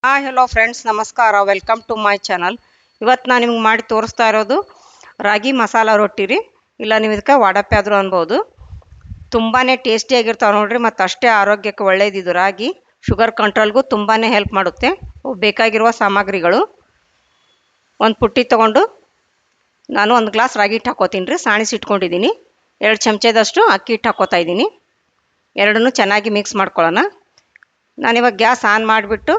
Hi hello friends, ನಮಸ್ಕಾರ. Welcome to my channel. ಇವತ್ತು ನಾನು ನಿಮ್ಗೆ ಮಾಡಿ ತೋರಿಸ್ತಾ ಇರೋದು ರಾಗಿ ಮಸಾಲ ರೊಟ್ಟಿ ರೀ. ಇಲ್ಲ ನೀವು ಇದಕ್ಕೆ ವಡಪ್ಪೆ ಆದರೂ ಅನ್ಬೋದು. ತುಂಬಾ ಟೇಸ್ಟಿಯಾಗಿರ್ತಾವೆ ನೋಡಿರಿ, ಮತ್ತು ಅಷ್ಟೇ ಆರೋಗ್ಯಕ್ಕೆ ಒಳ್ಳೆಯದಿದು. ರಾಗಿ ಶುಗರ್ ಕಂಟ್ರೋಲ್ಗೂ ತುಂಬಾ ಹೆಲ್ಪ್ ಮಾಡುತ್ತೆ. ಬೇಕಾಗಿರುವ ಸಾಮಗ್ರಿಗಳು: ಒಂದು ಪುಟ್ಟಿ ತೊಗೊಂಡು ನಾನು ಒಂದು ಗ್ಲಾಸ್ ರಾಗಿ ಹಿಟ್ಟು ಹಾಕೋತೀನಿ ರೀ. ಸಾಣಿಸಿ ಇಟ್ಕೊಂಡಿದ್ದೀನಿ. 2 ಚಮಚದಷ್ಟು ಅಕ್ಕಿ ಹಿಟ್ಟು ಹಾಕೋತಾ ಇದ್ದೀನಿ. ಎರಡನ್ನೂ ಚೆನ್ನಾಗಿ ಮಿಕ್ಸ್ ಮಾಡ್ಕೊಳ್ಳೋಣ. ನಾನಿವಾಗ ಗ್ಯಾಸ್ ಆನ್ ಮಾಡಿಬಿಟ್ಟು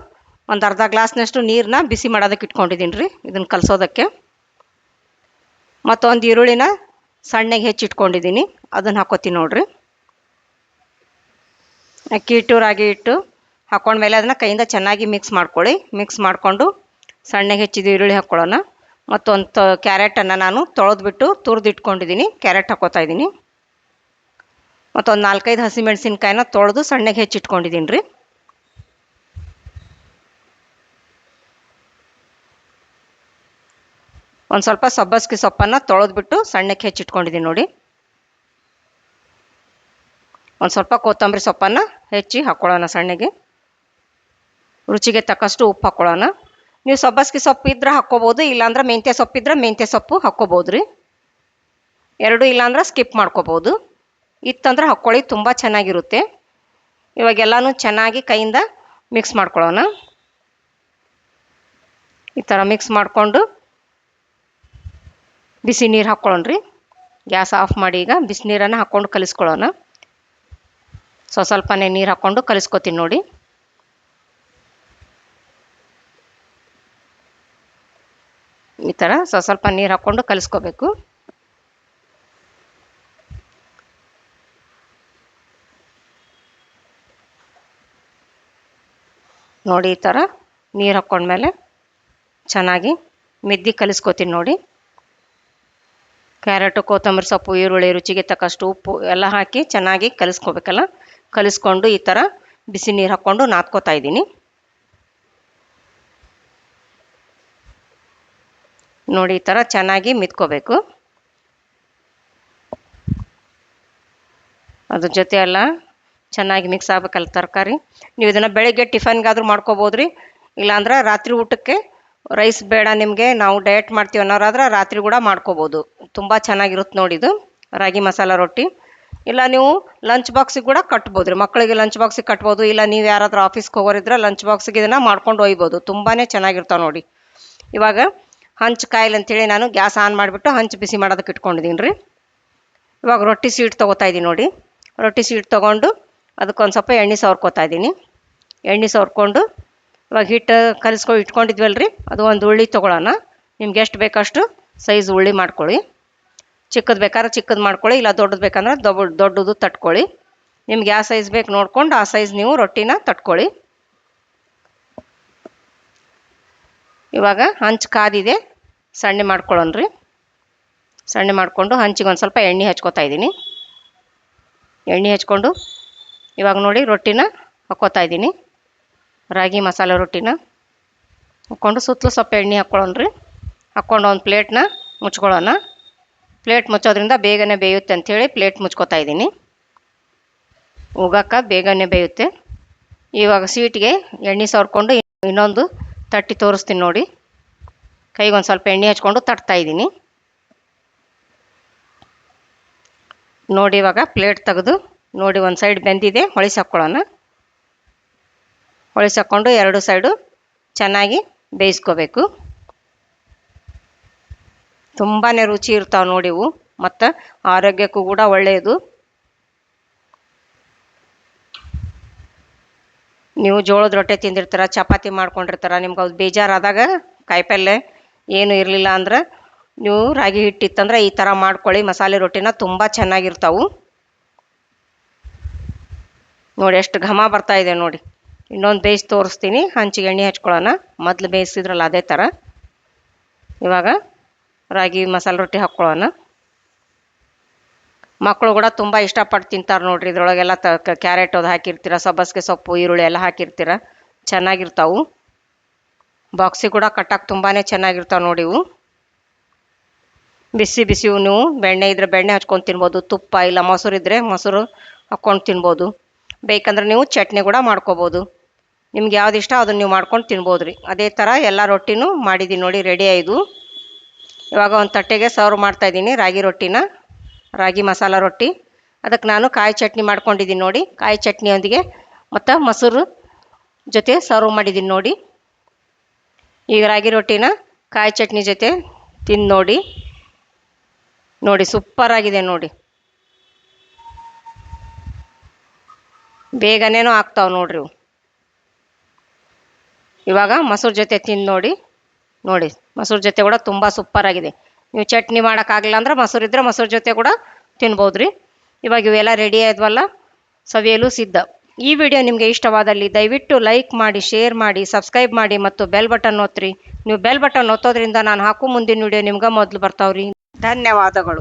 ಒಂದು ಅರ್ಧ ಗ್ಲಾಸ್ನಷ್ಟು ನೀರನ್ನ ಬಿಸಿ ಮಾಡೋದಕ್ಕೆ ಇಟ್ಕೊಂಡಿದ್ದೀನಿ ರೀ, ಇದನ್ನು ಕಲಸೋದಕ್ಕೆ. ಮತ್ತೊಂದು ಈರುಳ್ಳಿನ ಸಣ್ಣಗೆ ಹೆಚ್ಚಿಟ್ಕೊಂಡಿದ್ದೀನಿ, ಅದನ್ನು ಹಾಕೋತೀನಿ ನೋಡಿರಿ. ಅಕ್ಕಿ ಹಿಟ್ಟು ರಾಗಿ ಹಿಟ್ಟು ಹಾಕೊಂಡ್ಮೇಲೆ ಅದನ್ನು ಕೈಯಿಂದ ಚೆನ್ನಾಗಿ ಮಿಕ್ಸ್ ಮಾಡ್ಕೊಳ್ಳಿ. ಮಿಕ್ಸ್ ಮಾಡಿಕೊಂಡು ಸಣ್ಣಗೆ ಹೆಚ್ಚಿದ ಈರುಳ್ಳಿ ಹಾಕ್ಕೊಳ್ಳೋಣ. ಮತ್ತೊಂದು ಕ್ಯಾರೆಟನ್ನು ನಾನು ತೊಳೆದ್ಬಿಟ್ಟು ತುರಿದಿಟ್ಕೊಂಡಿದ್ದೀನಿ, ಕ್ಯಾರೆಟ್ ಹಾಕೋತಾ ಇದ್ದೀನಿ. ಮತ್ತೊಂದು 4-5 ಹಸಿಮೆಣಸಿನ್ಕಾಯಿನ ತೊಳೆದು ಸಣ್ಣಗೆ ಹೆಚ್ಚಿಟ್ಕೊಂಡಿದ್ದೀನಿ ರೀ. ಒಂದು ಸ್ವಲ್ಪ ಸಬ್ಬಸಿಗೆ ಸೊಪ್ಪನ್ನು ತೊಳೆದ್ಬಿಟ್ಟು ಸಣ್ಣಕ್ಕೆ ಹೆಚ್ಚಿಟ್ಕೊಂಡಿದ್ದೀನಿ ನೋಡಿ. ಒಂದು ಸ್ವಲ್ಪ ಕೊತ್ತಂಬರಿ ಸೊಪ್ಪನ್ನು ಹೆಚ್ಚಿ ಹಾಕ್ಕೊಳ್ಳೋಣ ಸಣ್ಣಗೆ. ರುಚಿಗೆ ತಕ್ಕಷ್ಟು ಉಪ್ಪು ಹಾಕ್ಕೊಳ್ಳೋಣ. ನೀವು ಸಬ್ಬಸಿಗೆ ಸೊಪ್ಪು ಇದ್ರೆ ಹಾಕ್ಕೋಬೋದು, ಇಲ್ಲಾಂದ್ರೆ ಮೆಂತ್ಯ ಸೊಪ್ಪಿದ್ರೆ ಮೆಂತ್ಯ ಸೊಪ್ಪು ಹಾಕ್ಕೋಬೋದು ರೀ. ಎರಡು ಇಲ್ಲಾಂದ್ರೆ ಸ್ಕಿಪ್ ಮಾಡ್ಕೋಬೋದು. ಇತ್ತಂದ್ರೆ ಹಾಕ್ಕೊಳ್ಳಿ, ತುಂಬ ಚೆನ್ನಾಗಿರುತ್ತೆ. ಇವಾಗೆಲ್ಲನೂ ಚೆನ್ನಾಗಿ ಕೈಯಿಂದ ಮಿಕ್ಸ್ ಮಾಡ್ಕೊಳ್ಳೋಣ. ಈ ಥರ ಮಿಕ್ಸ್ ಮಾಡಿಕೊಂಡು ಬಿಸಿ ನೀರು ಹಾಕ್ಕೊಳ್ಳೋಣ ರೀ. ಗ್ಯಾಸ್ ಆಫ್ ಮಾಡಿ ಈಗ ಬಿಸಿ ನೀರನ್ನು ಹಾಕ್ಕೊಂಡು ಕಲಿಸ್ಕೊಳ್ಳೋಣ. ಸ್ವಲ್ಪನೇ ನೀರು ಹಾಕ್ಕೊಂಡು ಕಲಿಸ್ಕೊತೀನಿ ನೋಡಿ. ಈ ಥರ ಸ್ವಲ್ಪ ನೀರು ಹಾಕ್ಕೊಂಡು ಕಲಿಸ್ಕೋಬೇಕು. ನೋಡಿ, ಈ ಥರ ನೀರು ಹಾಕ್ಕೊಂಡ್ಮೇಲೆ ಚೆನ್ನಾಗಿ ಮೆದ್ದಿ ಕಲಿಸ್ಕೊತೀನಿ ನೋಡಿ. ಕ್ಯಾರೆಟು, ಕೊತ್ತಂಬರಿ ಸೊಪ್ಪು, ಈರುಳ್ಳಿ, ರುಚಿಗೆ ತಕ್ಕಷ್ಟು ಉಪ್ಪು ಎಲ್ಲ ಹಾಕಿ ಚೆನ್ನಾಗಿ ಕಲಿಸ್ಕೋಬೇಕಲ್ಲ. ಕಲಿಸ್ಕೊಂಡು ಈ ಥರ ಬಿಸಿ ನೀರು ಹಾಕ್ಕೊಂಡು ನಾದ್ಕೋತಾ ಇದ್ದೀನಿ ನೋಡಿ. ಈ ಥರ ಚೆನ್ನಾಗಿ ಮಿದ್ಕೋಬೇಕು. ಅದ್ರ ಜೊತೆ ಎಲ್ಲ ಚೆನ್ನಾಗಿ ಮಿಕ್ಸ್ ಆಗಬೇಕಲ್ಲ ತರಕಾರಿ. ನೀವು ಇದನ್ನು ಬೆಳಗ್ಗೆ ಟಿಫನ್ಗಾದರೂ ಮಾಡ್ಕೋಬೋದು ರೀ. ಇಲ್ಲಾಂದ್ರೆ ರಾತ್ರಿ ಊಟಕ್ಕೆ ರೈಸ್ ಬೇಡ ನಿಮಗೆ, ನಾವು ಡಯಟ್ ಮಾಡ್ತೀವಿ ಅನ್ನೋರಾದ್ರೆ ರಾತ್ರಿ ಕೂಡ ಮಾಡ್ಕೋಬೋದು. ತುಂಬ ಚೆನ್ನಾಗಿರುತ್ತೆ ನೋಡಿ ಇದು ರಾಗಿ ಮಸಾಲ ರೊಟ್ಟಿ. ಇಲ್ಲ ನೀವು ಲಂಚ್ ಬಾಕ್ಸಿಗೆ ಕೂಡ ಕಟ್ಬೋದು ರೀ. ಮಕ್ಕಳಿಗೆ ಲಂಚ್ ಬಾಕ್ಸಿಗೆ ಕಟ್ಬೋದು. ಇಲ್ಲ ನೀವು ಯಾರಾದರೂ ಆಫೀಸ್ಗೆ ಹೋಗೋರಿದ್ರೆ ಲಂಚ್ ಬಾಕ್ಸಿಗೆ ಇದನ್ನು ಮಾಡ್ಕೊಂಡು ಒಯ್ಬೋದು. ತುಂಬಾ ಚೆನ್ನಾಗಿರ್ತಾವೆ ನೋಡಿ. ಇವಾಗ ಹಂಚು ಕಾಯಿಲ್ ಅಂತೇಳಿ ನಾನು ಗ್ಯಾಸ್ ಆನ್ ಮಾಡಿಬಿಟ್ಟು ಹಂಚು ಬಿಸಿ ಮಾಡೋದಕ್ಕೆ ಇಟ್ಕೊಂಡಿದ್ದೀನಿ ರೀ. ಇವಾಗ ರೊಟ್ಟಿ ಸೀಟ್ ತೊಗೋತಾ ಇದ್ದೀನಿ ನೋಡಿ. ರೊಟ್ಟಿ ಸೀಟ್ ತೊಗೊಂಡು ಅದಕ್ಕೊಂದು ಸ್ವಲ್ಪ ಎಣ್ಣೆ ಸವರ್ಕೋತಾ ಇದ್ದೀನಿ. ಎಣ್ಣೆ ಸವರ್ಕೊಂಡು ಇವಾಗ ಹಿಟ್ಟು ಕಲಿಸ್ಕೊಂಡು ಇಟ್ಕೊಂಡಿದ್ವಲ್ಲ ರೀ, ಅದು ಒಂದು ಉಳ್ಳಿ ತೊಗೊಳ್ಳೋಣ. ನಿಮ್ಗೆ ಎಷ್ಟು ಬೇಕಷ್ಟು ಸೈಜ್ ಉಳ್ಳಿ ಮಾಡ್ಕೊಳ್ಳಿ. ಚಿಕ್ಕದು ಬೇಕಾದ್ರೆ ಚಿಕ್ಕದು ಮಾಡ್ಕೊಳ್ಳಿ, ಇಲ್ಲ ದೊಡ್ಡದು ಬೇಕಂದ್ರೆ ದೊಡ್ಡದು ತಟ್ಕೊಳ್ಳಿ. ನಿಮ್ಗೆ ಯಾವ ಸೈಜ್ ಬೇಕು ನೋಡ್ಕೊಂಡು ಆ ಸೈಜ್ ನೀವು ರೊಟ್ಟಿನ ತಟ್ಕೊಳ್ಳಿ. ಇವಾಗ ಹಂಚು ಕಾದಿದೆ, ಸಣ್ಣ ಮಾಡ್ಕೊಳ್ಳೋಣ ರೀ. ಸಣ್ಣ ಮಾಡಿಕೊಂಡು ಹಂಚಿಗೆ ಒಂದು ಸ್ವಲ್ಪ ಎಣ್ಣೆ ಹಚ್ಕೋತಾ ಇದ್ದೀನಿ. ಎಣ್ಣೆ ಹಚ್ಕೊಂಡು ಇವಾಗ ನೋಡಿ ರೊಟ್ಟಿನ ಹಾಕ್ಕೋತಾ ಇದ್ದೀನಿ. ರಾಗಿ ಮಸಾಲೆ ರೊಟ್ಟಿನ ಹಾಕ್ಕೊಂಡು ಸುತ್ತಲೂ ಸ್ವಲ್ಪ ಎಣ್ಣೆ ಹಾಕ್ಕೊಳ್ಳೋಣ ರೀ. ಹಾಕ್ಕೊಂಡು ಒಂದು ಪ್ಲೇಟ್ನ ಮುಚ್ಕೊಳ್ಳೋಣ. ಪ್ಲೇಟ್ ಮುಚ್ಚೋದ್ರಿಂದ ಬೇಗನೆ ಬೇಯುತ್ತೆ ಅಂಥೇಳಿ ಪ್ಲೇಟ್ ಮುಚ್ಕೋತಾ ಇದ್ದೀನಿ. ಉಗಾಕ ಬೇಗನೆ ಬೇಯುತ್ತೆ. ಇವಾಗ ಸೀಟಿಗೆ ಎಣ್ಣೆ ಸವರ್ಕೊಂಡು ಇನ್ನೊಂದು ತಟ್ಟಿ ತೋರಿಸ್ತೀನಿ ನೋಡಿ. ಕೈಗೆ ಒಂದು ಸ್ವಲ್ಪ ಎಣ್ಣೆ ಹಚ್ಕೊಂಡು ತಟ್ತಾ ಇದ್ದೀನಿ ನೋಡಿ. ಇವಾಗ ಪ್ಲೇಟ್ ತೆಗೆದು ನೋಡಿ, ಒಂದು ಸೈಡ್ ಬೆಂದಿದೆ, ಹೊಳಿಸಿ ಹಾಕ್ಕೊಳ್ಳೋಣ. ಹೊಳಿಸಿ ಹಾಕ್ಕೊಂಡು ಎರಡು ಸೈಡು ಚೆನ್ನಾಗಿ ಬೇಯಿಸ್ಕೋಬೇಕು. ತುಂಬಾ ರುಚಿ ಇರ್ತಾವೆ ನೋಡಿ ಇವು, ಮತ್ತು ಆರೋಗ್ಯಕ್ಕೂ ಕೂಡ ಒಳ್ಳೆಯದು. ನೀವು ಜೋಳದ ರೊಟ್ಟೆ ತಿಂದಿರ್ತೀರ, ಚಪಾತಿ ಮಾಡ್ಕೊಂಡಿರ್ತೀರ, ನಿಮ್ಗೆ ಅದು ಬೇಜಾರಾದಾಗ ಕಾಯಿಪಲ್ಯ ಏನು ಇರಲಿಲ್ಲ ಅಂದ್ರೆ ನೀವು ರಾಗಿ ಹಿಟ್ಟಿತ್ತಂದ್ರೆ ಈ ಥರ ಮಾಡ್ಕೊಳ್ಳಿ. ಮಸಾಲೆ ರೊಟ್ಟಿನ ತುಂಬ ಚೆನ್ನಾಗಿರ್ತಾವೆ ನೋಡಿ. ಎಷ್ಟು ಘಮ ಬರ್ತಾ ಇದೆ ನೋಡಿ. ಇನ್ನೊಂದು ಬೇಯಿಸಿ ತೋರಿಸ್ತೀನಿ. ಹಂಚಿಗೆ ಎಣ್ಣೆ ಹಚ್ಕೊಳ್ಳೋಣ. ಮೊದಲು ಬೇಯಿಸಿದ್ರಲ್ಲ ಅದೇ ಥರ. ಇವಾಗ ರಾಗಿ ಮಸಾಲೆ ರೊಟ್ಟಿ ಹಾಕ್ಕೊಳ್ಳೋಣ. ಮಕ್ಕಳು ಕೂಡ ತುಂಬ ಇಷ್ಟಪಟ್ಟು ತಿಂತಾರೆ ನೋಡಿರಿ. ಇದ್ರೊಳಗೆಲ್ಲ ಕ್ಯಾರೆಟ್ ಅದು ಹಾಕಿರ್ತೀರ, ಸಬ್ಬಸಿಗೆ ಸೊಪ್ಪು, ಈರುಳ್ಳಿ ಎಲ್ಲ ಹಾಕಿರ್ತೀರ, ಚೆನ್ನಾಗಿರ್ತಾವೆ. ಬಾಕ್ಸಿಗೆ ಕೂಡ ಕಟ್ಟಕ್ಕೆ ತುಂಬಾ ಚೆನ್ನಾಗಿರ್ತಾವೆ ನೋಡಿ ಇವು. ಬಿಸಿ ಬಿಸಿವು ನೀವು ಬೆಣ್ಣೆ ಇದ್ದರೆ ಬೆಣ್ಣೆ ಹಚ್ಕೊಂಡು ತಿನ್ಬೋದು. ತುಪ್ಪ ಇಲ್ಲ ಮೊಸರು ಇದ್ದರೆ ಮೊಸರು ಹಾಕ್ಕೊಂಡು ತಿನ್ಬೋದು. ಬೇಕಂದ್ರೆ ನೀವು ಚಟ್ನಿ ಕೂಡ ಮಾಡ್ಕೋಬೋದು. ನಿಮ್ಗೆ ಯಾವ್ದು ಇಷ್ಟ ಅದನ್ನು ನೀವು ಮಾಡ್ಕೊಂಡು ತಿನ್ಬೋದು ರೀ. ಅದೇ ಥರ ಎಲ್ಲ ರೊಟ್ಟಿನೂ ಮಾಡಿದ್ದೀನಿ ನೋಡಿ, ರೆಡಿ ಆಯಿತು. ಇವಾಗ ಒಂದು ತಟ್ಟೆಗೆ ಸರ್ವ್ ಮಾಡ್ತಾಯಿದ್ದೀನಿ ರಾಗಿ ರೊಟ್ಟಿನ, ರಾಗಿ ಮಸಾಲ ರೊಟ್ಟಿ. ಅದಕ್ಕೆ ನಾನು ಕಾಯಿ ಚಟ್ನಿ ಮಾಡ್ಕೊಂಡಿದ್ದೀನಿ ನೋಡಿ, ಕಾಯಿ ಚಟ್ನಿಯೊಂದಿಗೆ ಮತ್ತು ಮೊಸರು ಜೊತೆ ಸರ್ವ್ ಮಾಡಿದ್ದೀನಿ ನೋಡಿ. ಈಗ ರಾಗಿ ರೊಟ್ಟಿನ ಕಾಯಿ ಚಟ್ನಿ ಜೊತೆ ತಿಂದು ನೋಡಿ, ನೋಡಿ ಸೂಪರ್ ಆಗಿದೆ ನೋಡಿ. ಬೇಗನೇನೋ ಆಗ್ತಾವೆ ನೋಡ್ರಿ ಇವು. ಇವಾಗ ಮೊಸರು ಜೊತೆ ತಿಂದು ನೋಡಿ, ನೋಡಿ ಮೊಸರು ಜೊತೆ ಕೂಡ ತುಂಬ ಸೂಪರ್ ಆಗಿದೆ. ನೀವು ಚಟ್ನಿ ಮಾಡೋಕ್ಕಾಗಲ್ಲ ಅಂದ್ರೆ ಮೊಸರು ಇದ್ದರೆ ಮೊಸರು ಜೊತೆ ಕೂಡ ತಿನ್ಬೋದು ರೀ. ಇವಾಗ ಇವೆಲ್ಲ ರೆಡಿ ಆದ್ವಲ್ಲ, ಸವಿಯಲು ಸಿದ್ಧ. ಈ ವಿಡಿಯೋ ನಿಮಗೆ ಇಷ್ಟವಾದಲ್ಲಿ ದಯವಿಟ್ಟು ಲೈಕ್ ಮಾಡಿ, ಶೇರ್ ಮಾಡಿ, ಸಬ್ಸ್ಕ್ರೈಬ್ ಮಾಡಿ ಮತ್ತು ಬೆಲ್ ಬಟನ್ ಒತ್ತಿರಿ. ನೀವು ಬೆಲ್ ಬಟನ್ ಒತ್ತೋದ್ರಿಂದ ನಾನು ಹಾಕೋ ಮುಂದಿನ ವಿಡಿಯೋ ನಿಮ್ಗೆ ಮೊದಲು ಬರ್ತಾವ್ರಿ. ಧನ್ಯವಾದಗಳು.